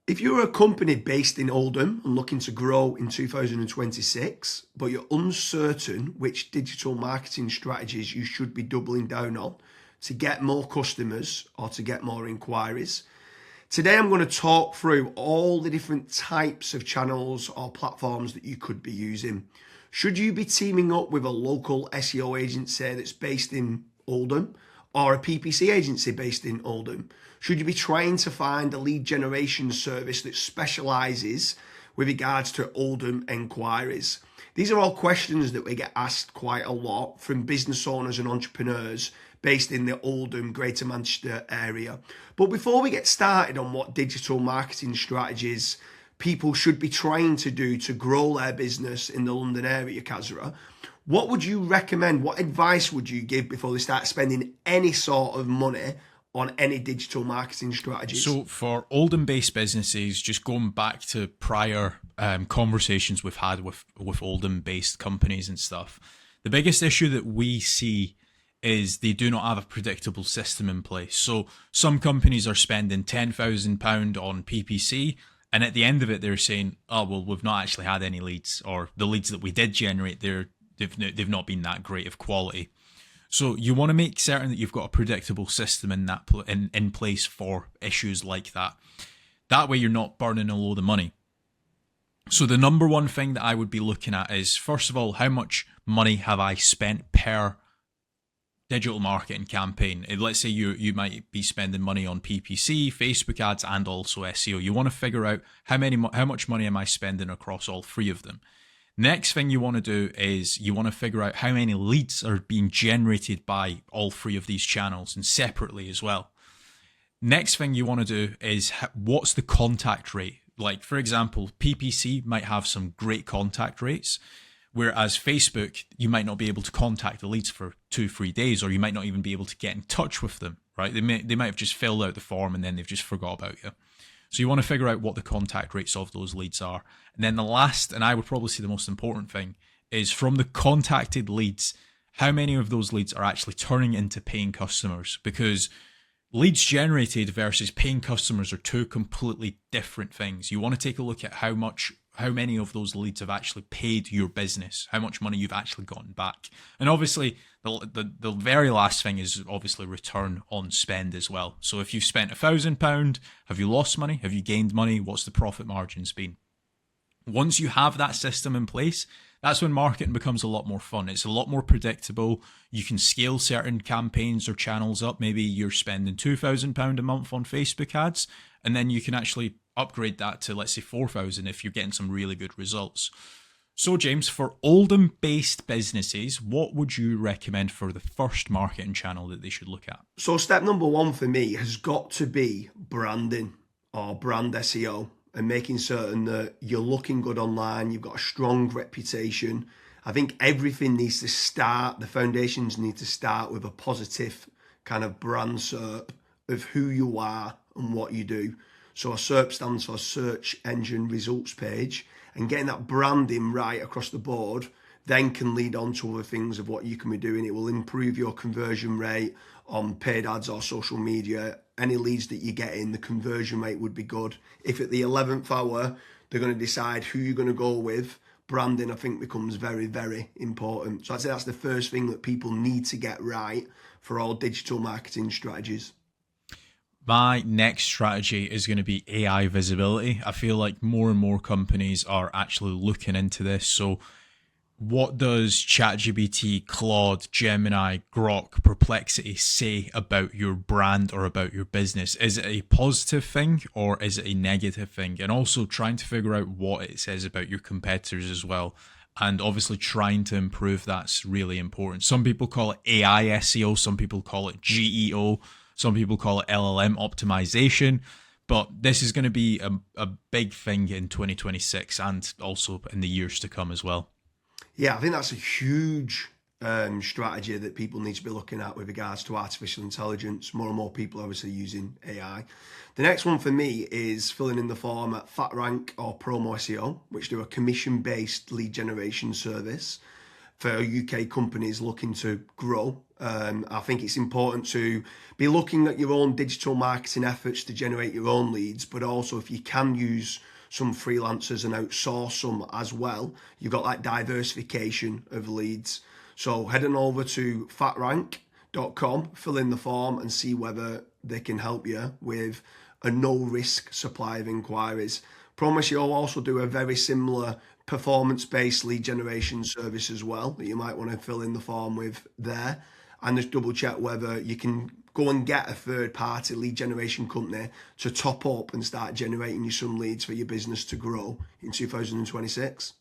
If you're a company based in Oldham and looking to grow in 2026, but you're uncertain which digital marketing strategies you should be doubling down on to get more customers or to get more inquiries, today I'm going to talk through all the different types of channels or platforms that you could be using. Should you be teaming up with a local SEO agency that's based in Oldham or a PPC agency based in Oldham? Should you be trying to find a lead generation service that specialises with regards to Oldham enquiries? These are all questions that we get asked quite a lot from business owners and entrepreneurs based in the Oldham, Greater Manchester area. But before we get started on what digital marketing strategies people should be trying to do to grow their business in the London area, Kazra, what would you recommend? What advice would you give before they start spending any sort of money on any digital marketing strategies? So for Oldham-based businesses, just going back to prior conversations we've had with Oldham-based companies and stuff, the biggest issue that we see is they do not have a predictable system in place. So some companies are spending £10,000 on PPC, and at the end of it, they're saying, "Oh well, we've not actually had any leads, or the leads that we did generate, they've not been that great of quality." So you want to make certain that you've got a predictable system in place for issues like that. That way you're not burning a load of money. So the number one thing that I would be looking at is, first of all, how much money have I spent per digital marketing campaign? Let's say you might be spending money on PPC, Facebook ads, and also SEO. You want to figure out how much money am I spending across all three of them. Next thing you want to do is you want to figure out how many leads are being generated by all three of these channels, and separately as well. Next thing you want to do is what's the contact rate? Like, for example, PPC might have some great contact rates, whereas Facebook, you might not be able to contact the leads for 2-3 days, or you might not even be able to get in touch with them, right? They might have just filled out the form and then they've just forgot about you. So you want to figure out what the contact rates of those leads are. And then the last, and I would probably say the most important thing, is from the contacted leads, how many of those leads are actually turning into paying customers? Because leads generated versus paying customers are two completely different things. You want to take a look at how many of those leads have actually paid your business, how much money you've actually gotten back. And obviously, the very last thing is obviously return on spend as well. So if you've spent £1,000, have you lost money? Have you gained money? What's the profit margins been? Once you have that system in place, that's when marketing becomes a lot more fun. It's a lot more predictable. You can scale certain campaigns or channels up. Maybe you're spending £2,000 a month on Facebook ads, and then you can actually upgrade that to, let's say, 4,000 if you're getting some really good results. So James, for Oldham-based businesses, what would you recommend for the first marketing channel that they should look at? So step number one for me has got to be branding or brand SEO, and making certain that you're looking good online, you've got a strong reputation. I think everything needs to start, the foundations need to start with a positive kind of brand SERP of who you are and what you do. So a SERP stands for Search Engine Results Page, and getting that branding right across the board then can lead on to other things of what you can be doing. It will improve your conversion rate on paid ads or social media. Any leads that you get in, the conversion rate would be good. If at the 11th hour they're going to decide who you're going to go with, branding, I think, becomes very, very important. So I'd say that's the first thing that people need to get right for all digital marketing strategies. My next strategy is going to be AI visibility. I feel like more and more companies are actually looking into this. So what does ChatGPT, Claude, Gemini, Grok, Perplexity say about your brand or about your business? Is it a positive thing or is it a negative thing? And also trying to figure out what it says about your competitors as well. And obviously trying to improve that's really important. Some people call it AI SEO, some people call it GEO, some people call it LLM optimization. But this is going to be a big thing in 2026 and also in the years to come as well. Yeah, I think that's a huge strategy that people need to be looking at with regards to artificial intelligence. More and more people are obviously using AI. The next one for me is filling in the form at FatRank or Promo SEO, which do a commission-based lead generation service. for UK companies looking to grow. I think it's important to be looking at your own digital marketing efforts to generate your own leads, but also if you can use some freelancers and outsource some as well, you've got that diversification of leads. So head on over to fatrank.com, fill in the form and see whether they can help you with a no-risk supply of inquiries. Promise you'll also do a very similar performance-based lead generation service as well that you might want to fill in the form with there, and just double check whether you can go and get a third-party lead generation company to top up and start generating you some leads for your business to grow in 2026.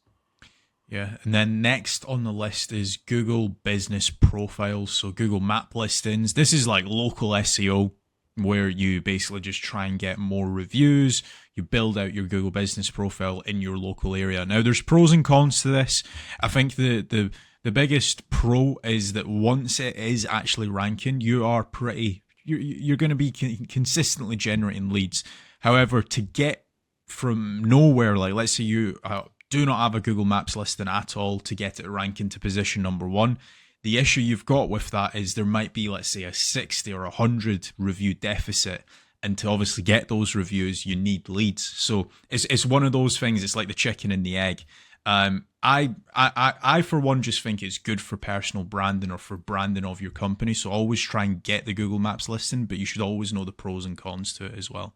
Yeah, and then next on the list is Google Business Profiles, so Google Map listings. This is like local SEO where you basically just try and get more reviews. You build out your Google Business Profile in your local area. Now, there's pros and cons to this. I think the biggest pro is that once it is actually ranking, you're going to be consistently generating leads. However, to get from nowhere, like let's say you do not have a Google Maps listing at all, to get it ranking to position number 1, the issue you've got with that is there might be, let's say, a 60 or 100 review deficit. And to obviously get those reviews, you need leads. So it's one of those things. It's like the chicken and the egg. I for one just think it's good for personal branding or for branding of your company. So always try and get the Google Maps listing, but you should always know the pros and cons to it as well.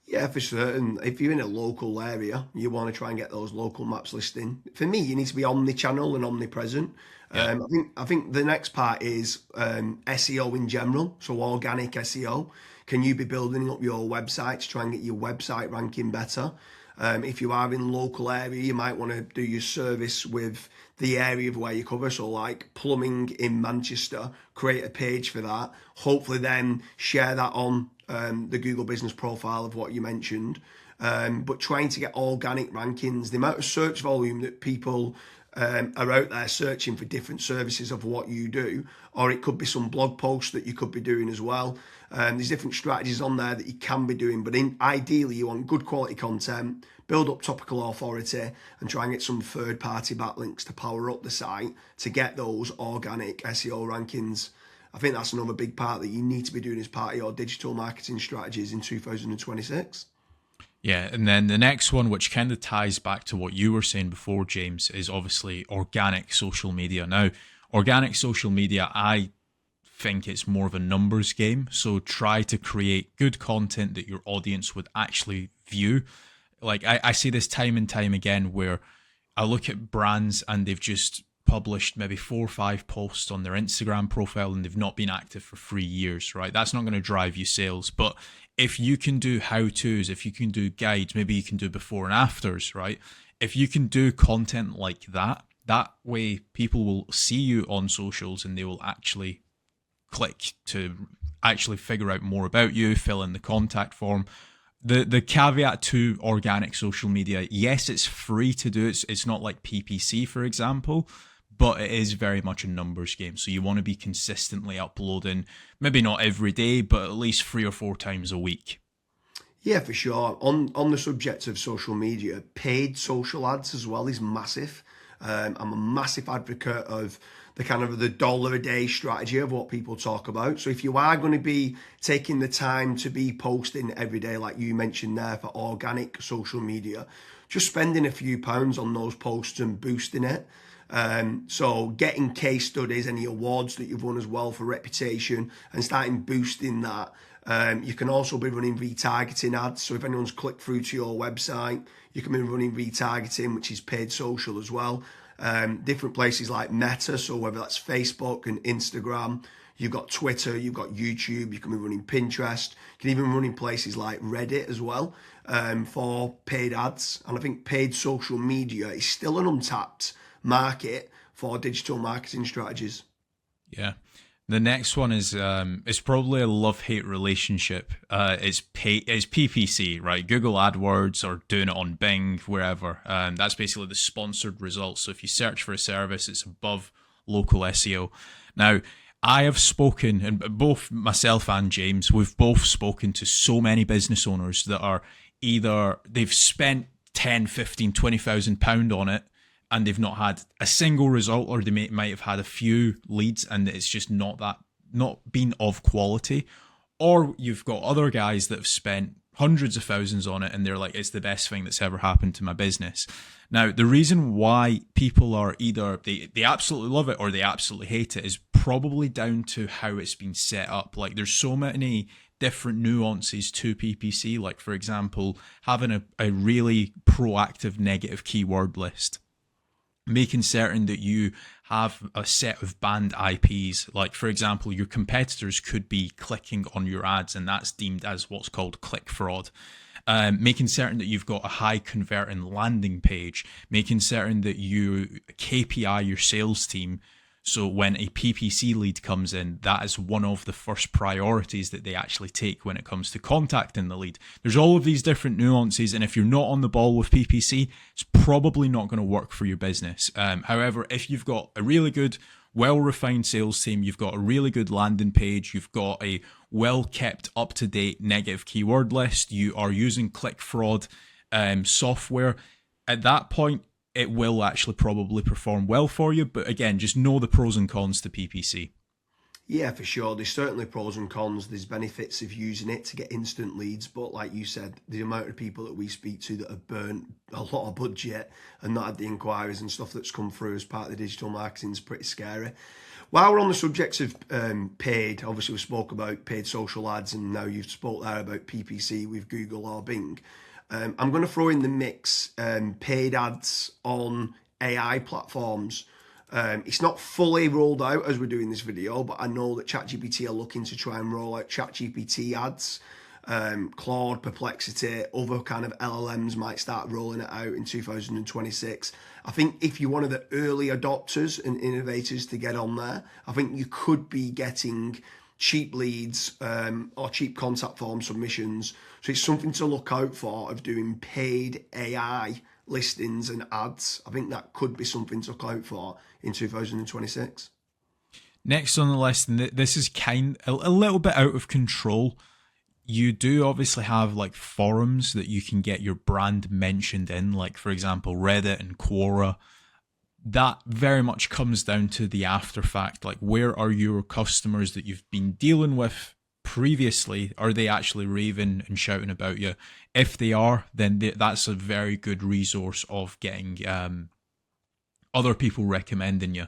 Yeah, for certain. If you're in a local area, you want to try and get those local maps listing. For me, you need to be omni-channel and omnipresent. Yeah. I think the next part is SEO in general, so organic SEO. Can you be building up your website to try and get your website ranking better? If you are in local area, you might want to do your service with the area of where you cover. So like plumbing in Manchester, create a page for that. Hopefully then share that on the Google Business Profile of what you mentioned. But trying to get organic rankings, the amount of search volume that people are out there searching for different services of what you do, or it could be some blog posts that you could be doing as well. There's different strategies on there that you can be doing, but ideally you want good quality content, build up topical authority, and try and get some third-party backlinks to power up the site to get those organic SEO rankings. I think that's another big part that you need to be doing as part of your digital marketing strategies in 2026. Yeah, and then the next one, which kind of ties back to what you were saying before, James, is obviously organic social media. Now, organic social media, I think it's more of a numbers game. So try to create good content that your audience would actually view. Like I see this time and time again where I look at brands and they've just published maybe 4 or 5 posts on their Instagram profile and they've not been active for 3 years, right? That's not going to drive you sales. But if you can do how-tos, if you can do guides, maybe you can do before and afters, right? If you can do content like that, that way people will see you on socials and they will actually click to actually figure out more about you, fill in the contact form. The caveat to organic social media, yes, it's free to do. It's not like PPC, for example, but it is very much a numbers game. So you want to be consistently uploading, maybe not every day, but at least 3 or 4 times a week. Yeah, for sure. On the subject of social media, paid social ads as well is massive. I'm a massive advocate of the kind of the dollar a day strategy of what people talk about. So if you are going to be taking the time to be posting every day, like you mentioned there, for organic social media, just spending a few pounds on those posts and boosting it. So getting case studies, any awards that you've won as well for reputation, and starting boosting that. You can also be running retargeting ads. So if anyone's clicked through to your website, you can be running retargeting, which is paid social as well. Different places like Meta, so whether that's Facebook and Instagram, you've got Twitter, you've got YouTube, you can be running Pinterest, you can even run in places like Reddit as well for paid ads. And I think paid social media is still an untapped market for digital marketing strategies. Yeah. The next one is it's probably a love-hate relationship. It's PPC, right? Google AdWords or doing it on Bing, wherever. That's basically the sponsored results. So if you search for a service, it's above local SEO. Now, I have spoken, and both myself and James, we've both spoken to so many business owners that are either they've spent 10, 15, 20,000 pound on it, and they've not had a single result, or they might have had a few leads and it's just not been of quality. Or you've got other guys that have spent hundreds of thousands on it and they're like, it's the best thing that's ever happened to my business. Now, the reason why people are either they absolutely love it or they absolutely hate it is probably down to how it's been set up. Like, there's so many different nuances to PPC. Like, for example, having a really proactive negative keyword list, making certain that you have a set of banned IPs. Like, for example, your competitors could be clicking on your ads and that's deemed as what's called click fraud. Making certain that you've got a high converting landing page, making certain that you KPI your sales team. So when a PPC lead comes in, that is one of the first priorities that they actually take when it comes to contacting the lead. There's all of these different nuances, and if you're not on the ball with PPC, it's probably not going to work for your business. However, if you've got a really good, well-refined sales team, you've got a really good landing page, you've got a well-kept, up-to-date negative keyword list, you are using click fraud software, at that point, it will actually probably perform well for you. But again, just know the pros and cons to PPC. Yeah, for sure. There's certainly pros and cons. There's benefits of using it to get instant leads. But like you said, the amount of people that we speak to that have burnt a lot of budget and not had the inquiries and stuff that's come through as part of the digital marketing is pretty scary. While we're on the subject of paid, obviously we spoke about paid social ads, and now you've spoke there about PPC with Google or Bing. I'm going to throw in the mix paid ads on AI platforms. It's not fully rolled out as we're doing this video, but I know that ChatGPT are looking to try and roll out ChatGPT ads. Claude, Perplexity, other kind of LLMs might start rolling it out in 2026. I think if you're one of the early adopters and innovators to get on there, I think you could be getting cheap leads or cheap contact form submissions. So it's something to look out for of doing paid AI listings and ads. I think that could be something to look out for in 2026. Next on the list, and this is a little bit out of control. You do obviously have like forums that you can get your brand mentioned in, like for example, Reddit and Quora. That very much comes down to the after fact. Like, where are your customers that you've been dealing with previously? Are they actually raving and shouting about you? If they are, then that's a very good resource of getting other people recommending you.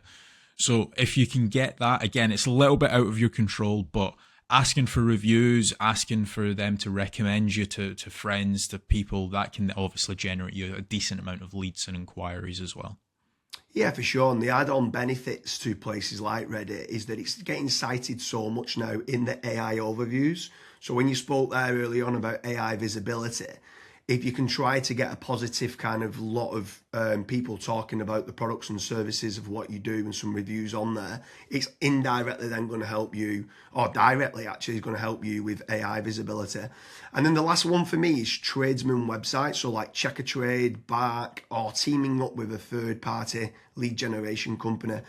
So if you can get that, again, it's a little bit out of your control, but asking for reviews, asking for them to recommend you to friends, to people, that can obviously generate you a decent amount of leads and inquiries as well. Yeah, for sure. And the add-on benefits to places like Reddit is that it's getting cited so much now in the AI overviews. So when you spoke there early on about AI visibility, if you can try to get a positive kind of lot of people talking about the products and services of what you do and some reviews on there, it's indirectly then going to help you, or directly actually is going to help you with AI visibility. And then the last one for me is tradesman websites. So like Check a Trade, Bark, or teaming up with a third party lead generation company.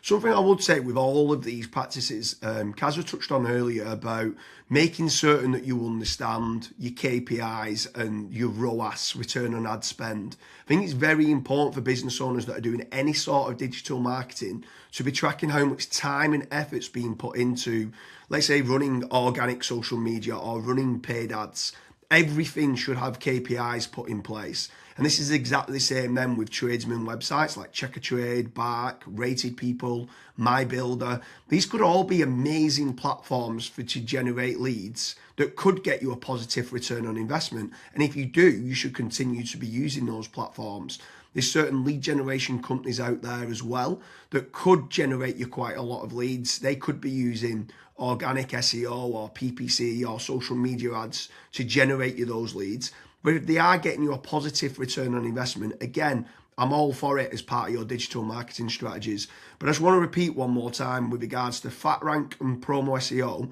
Something I would say with all of these practices, Kaz touched on earlier about making certain that you understand your KPIs and your ROAS, return on ad spend. I think it's very important for business owners that are doing any sort of digital marketing to be tracking how much time and effort's being put into, let's say, running organic social media or running paid ads. Everything should have KPIs put in place. And this is exactly the same then with tradesman websites like Check a Trade, Bark, Rated People, My Builder. These could all be amazing platforms to generate leads that could get you a positive return on investment. And if you do, you should continue to be using those platforms. There's certain lead generation companies out there as well that could generate you quite a lot of leads. They could be using organic SEO or PPC or social media ads to generate you those leads. But if they are getting you a positive return on investment, again, I'm all for it as part of your digital marketing strategies. But I just want to repeat one more time with regards to FatRank and Promo SEO.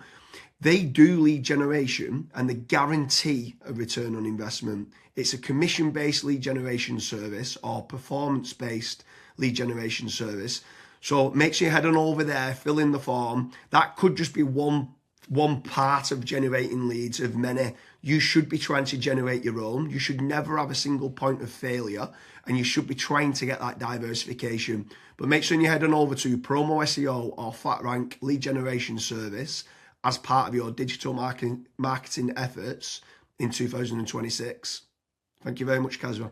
They do lead generation and they guarantee a return on investment. It's a commission-based lead generation service or performance-based lead generation service. So make sure you head on over there, fill in the form. That could just be one one part of generating leads of many. You should be trying to generate your own. You should never have a single point of failure, and you should be trying to get that diversification. But make sure you head on over to Promo SEO or FlatRank lead generation service as part of your digital marketing efforts in 2026. Thank you very much, Kazra.